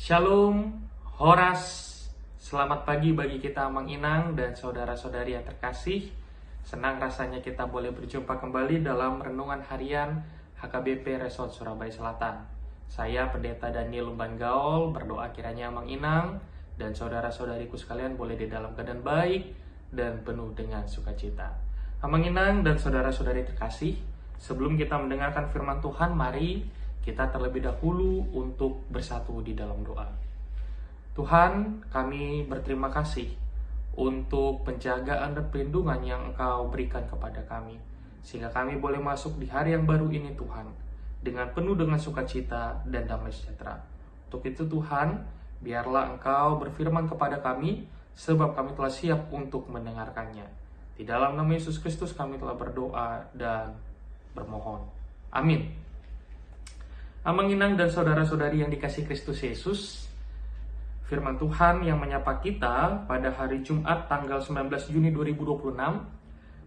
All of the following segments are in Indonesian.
Shalom, Horas, selamat pagi bagi kita Mang Inang dan saudara-saudari yang terkasih. Senang rasanya kita boleh berjumpa kembali dalam Renungan Harian HKBP Resort Surabaya Selatan. Saya Pendeta Daniel Lumban Gaol berdoa kiranya Mang Inang dan saudara-saudariku sekalian boleh di dalam keadaan baik dan penuh dengan sukacita. Mang Inang dan saudara-saudari terkasih, sebelum kita mendengarkan firman Tuhan, mari kita terlebih dahulu untuk bersatu di dalam doa. Tuhan, kami berterima kasih untuk penjagaan dan perlindungan yang Engkau berikan kepada kami, sehingga kami boleh masuk di hari yang baru ini Tuhan, dengan penuh dengan sukacita dan damai sejahtera. Untuk itu Tuhan, biarlah Engkau berfirman kepada kami, sebab kami telah siap untuk mendengarkannya. Di dalam nama Yesus Kristus kami telah berdoa dan bermohon. Amin. Mang Inang dan saudara-saudari yang dikasihi Kristus Yesus, firman Tuhan yang menyapa kita pada hari Jumat tanggal 19 Juni 2026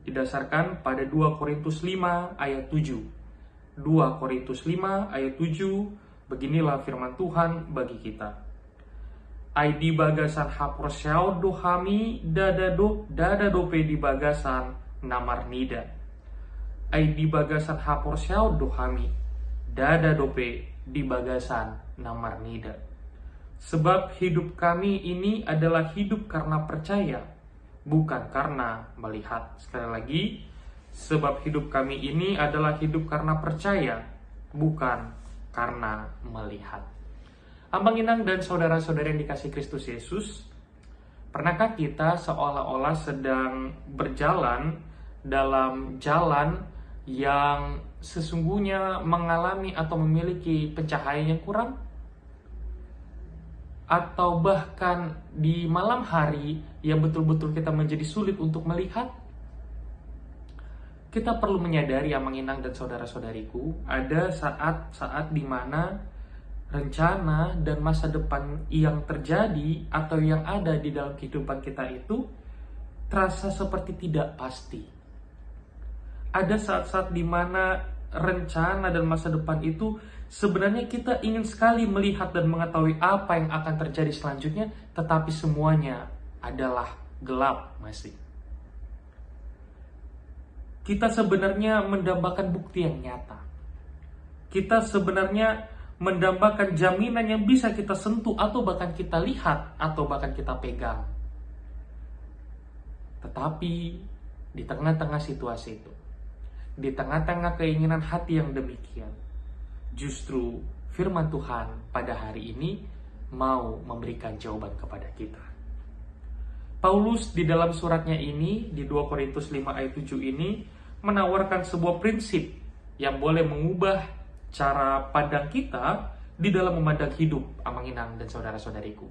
didasarkan pada 2 Korintus 5 ayat 7. 2 Korintus 5 ayat 7, beginilah firman Tuhan bagi kita. Ai di bagasan haprosyao dohami dada dope di bagasan namar nida. Ai di bagasan haprosyao dohami dada dope di bagasan namar nida. Sebab hidup kami ini adalah hidup karena percaya, bukan karena melihat. Sekali lagi, sebab hidup kami ini adalah hidup karena percaya, bukan karena melihat. Mang Inang dan saudara-saudara yang dikasihi Kristus Yesus, pernahkah kita seolah-olah sedang berjalan dalam jalan yang sesungguhnya mengalami atau memiliki pencahayaan yang kurang? Atau bahkan di malam hari yang betul-betul kita menjadi sulit untuk melihat? Kita perlu menyadari, Mang Inang dan saudara-saudariku, ada saat-saat di mana rencana dan masa depan yang terjadi atau yang ada di dalam kehidupan kita itu terasa seperti tidak pasti. Ada saat-saat di mana rencana dan masa depan itu sebenarnya kita ingin sekali melihat dan mengetahui apa yang akan terjadi selanjutnya, tetapi semuanya adalah gelap masih. Kita sebenarnya mendambakan bukti yang nyata. Kita sebenarnya mendambakan jaminan yang bisa kita sentuh atau bahkan kita lihat atau bahkan kita pegang. Tetapi di tengah-tengah situasi itu, di tengah-tengah keinginan hati yang demikian, justru firman Tuhan pada hari ini mau memberikan jawaban kepada kita. Paulus di dalam suratnya ini, di 2 Korintus 5 ayat 7 ini, menawarkan sebuah prinsip yang boleh mengubah cara pandang kita di dalam memandang hidup, Mang Inang dan saudara-saudariku.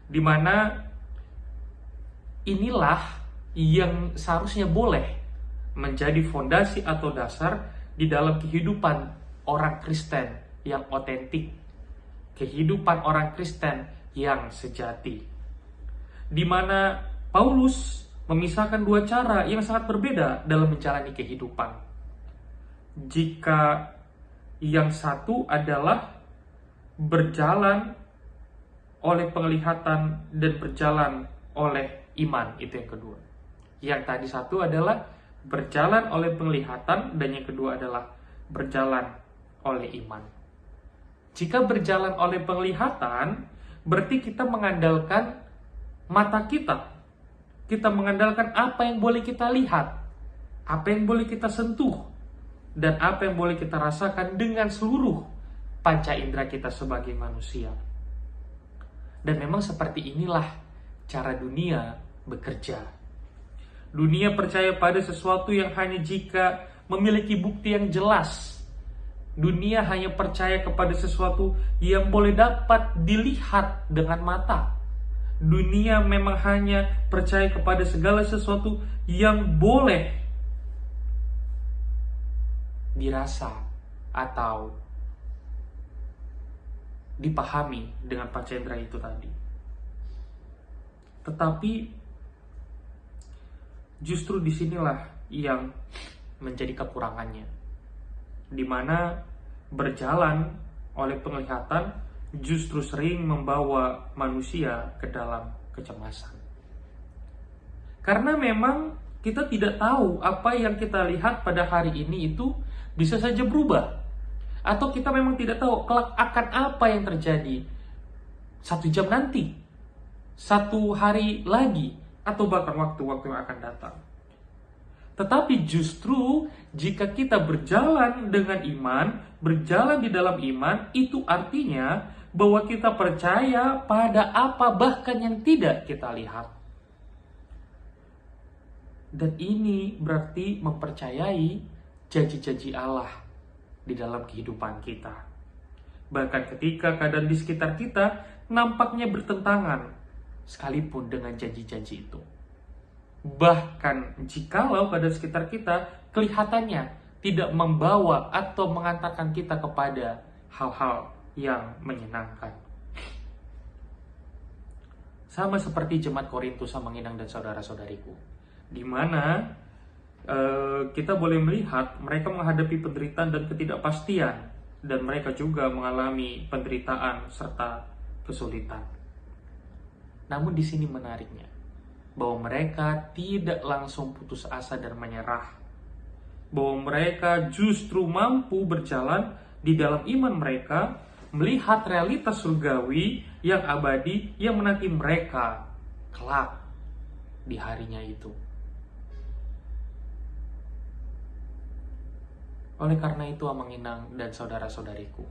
Di mana inilah yang seharusnya boleh menjadi fondasi atau dasar di dalam kehidupan orang Kristen yang otentik, kehidupan orang Kristen yang sejati, di mana Paulus memisahkan dua cara yang sangat berbeda dalam menjalani kehidupan. Jika yang satu adalah berjalan oleh penglihatan dan berjalan oleh iman, itu yang kedua. Yang tadi satu adalah berjalan oleh penglihatan dan yang kedua adalah berjalan oleh iman. Jika berjalan oleh penglihatan, berarti kita mengandalkan mata kita. Kita mengandalkan apa yang boleh kita lihat, apa yang boleh kita sentuh, dan apa yang boleh kita rasakan dengan seluruh panca indera kita sebagai manusia. Dan memang seperti inilah cara dunia bekerja. Dunia percaya pada sesuatu yang hanya jika memiliki bukti yang jelas. Dunia hanya percaya kepada sesuatu yang boleh dapat dilihat dengan mata. Dunia memang hanya percaya kepada segala sesuatu yang boleh dirasa atau dipahami dengan panca indera itu tadi. Tetapi justru disinilah yang menjadi kekurangannya, di mana berjalan oleh penglihatan justru sering membawa manusia ke dalam kecemasan. Karena memang kita tidak tahu apa yang kita lihat pada hari ini itu bisa saja berubah. Atau kita memang tidak tahu kelak akan apa yang terjadi 1 jam nanti, 1 hari lagi, atau bahkan waktu-waktu yang akan datang. Tetapi justru jika kita berjalan dengan iman, berjalan di dalam iman, itu artinya bahwa kita percaya pada apa bahkan yang tidak kita lihat. Dan ini berarti mempercayai janji-janji Allah di dalam kehidupan kita. Bahkan ketika keadaan di sekitar kita nampaknya bertentangan sekalipun dengan janji-janji itu. Bahkan jikalau keadaan sekitar kita kelihatannya tidak membawa atau mengantarkan kita kepada hal-hal yang menyenangkan. Sama seperti jemaat Korintus sama Inang dan saudara-saudariku, di mana kita boleh melihat mereka menghadapi penderitaan dan ketidakpastian, dan mereka juga mengalami penderitaan serta kesulitan. Namun di sini menariknya, bahwa mereka tidak langsung putus asa dan menyerah, bahwa mereka justru mampu berjalan di dalam iman mereka, melihat realitas surgawi yang abadi yang menanti mereka kelak di harinya itu. Oleh karena itu, Amang Inang dan saudara-saudariku,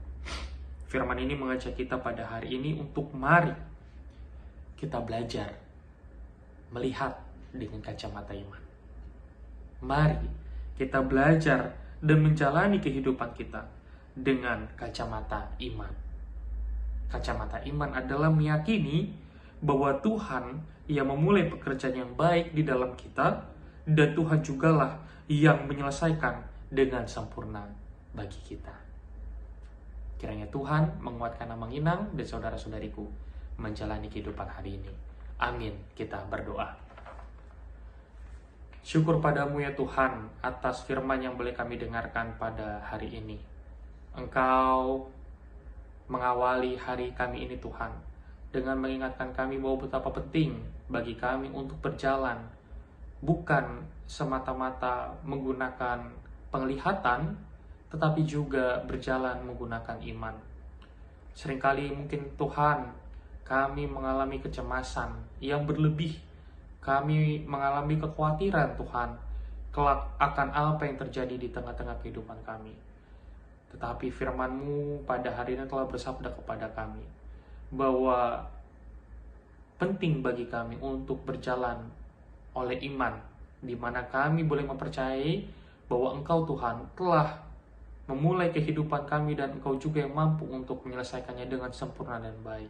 firman ini mengajak kita pada hari ini untuk mari kita belajar melihat dengan kacamata iman. Mari kita belajar dan menjalani kehidupan kita dengan kacamata iman. Kacamata iman adalah meyakini bahwa Tuhan yang memulai pekerjaan yang baik di dalam kita, dan Tuhan jugalah yang menyelesaikan dengan sempurna bagi kita. Kiranya Tuhan menguatkan Amang Inang dan saudara-saudariku menjalani kehidupan hari ini. Amin. Kita berdoa. Syukur padamu ya Tuhan atas firman yang boleh kami dengarkan pada hari ini. Engkau mengawali hari kami ini Tuhan dengan mengingatkan kami bahwa betapa penting bagi kami untuk berjalan bukan semata-mata menggunakan penglihatan, tetapi juga berjalan menggunakan iman. Seringkali mungkin Tuhan, kami mengalami kecemasan yang berlebih. Kami mengalami kekhawatiran Tuhan, kelak akan apa yang terjadi di tengah-tengah kehidupan kami. Tetapi firman-Mu pada hari ini telah bersabda kepada kami, bahwa penting bagi kami untuk berjalan oleh iman, di mana kami boleh mempercayai bahwa Engkau Tuhan telah memulai kehidupan kami dan Engkau juga yang mampu untuk menyelesaikannya dengan sempurna dan baik.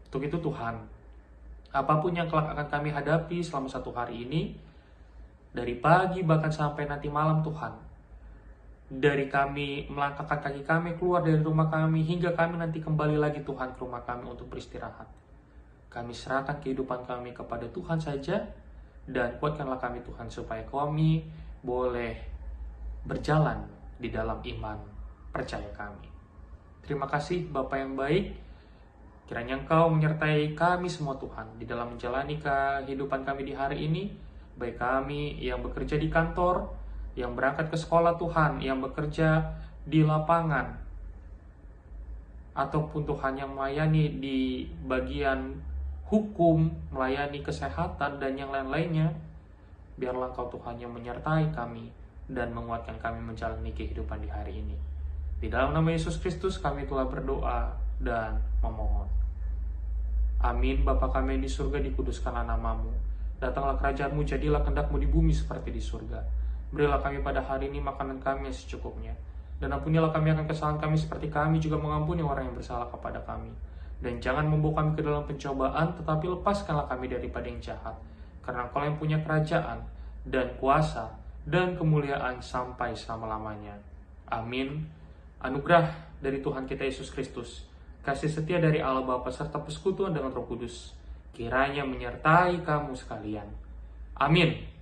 Untuk itu Tuhan, apapun yang kelak akan kami hadapi selama 1 hari ini, dari pagi bahkan sampai nanti malam Tuhan, dari kami melangkahkan kaki kami keluar dari rumah kami hingga kami nanti kembali lagi Tuhan ke rumah kami untuk beristirahat, kami serahkan kehidupan kami kepada Tuhan saja, dan kuatkanlah kami Tuhan supaya kami boleh berjalan di dalam iman percaya kami. Terima kasih Bapa yang baik, kiranya Engkau menyertai kami semua Tuhan di dalam menjalani kehidupan kami di hari ini, baik kami yang bekerja di kantor, yang berangkat ke sekolah Tuhan, yang bekerja di lapangan, ataupun Tuhan yang melayani di bagian hukum, melayani kesehatan, dan yang lain-lainnya. Biarlah Engkau Tuhan yang menyertai kami dan menguatkan kami menjalani kehidupan di hari ini. Di dalam nama Yesus Kristus kami telah berdoa dan memohon. Amin. Bapa kami yang di surga, dikuduskanlah nama-Mu. Datanglah kerajaan-Mu, jadilah kehendak-Mu di bumi seperti di surga. Berilah kami pada hari ini makanan kami yang secukupnya. Dan ampunilah kami akan kesalahan kami seperti kami juga mengampuni orang yang bersalah kepada kami. Dan jangan membawa kami ke dalam pencobaan, tetapi lepaskanlah kami daripada yang jahat. Karena Engkau yang punya kerajaan, dan kuasa, dan kemuliaan sampai selama-lamanya. Amin. Anugerah dari Tuhan kita Yesus Kristus, kasih setia dari Allah Bapa serta persekutuan dengan Roh Kudus, kiranya menyertai kamu sekalian. Amin.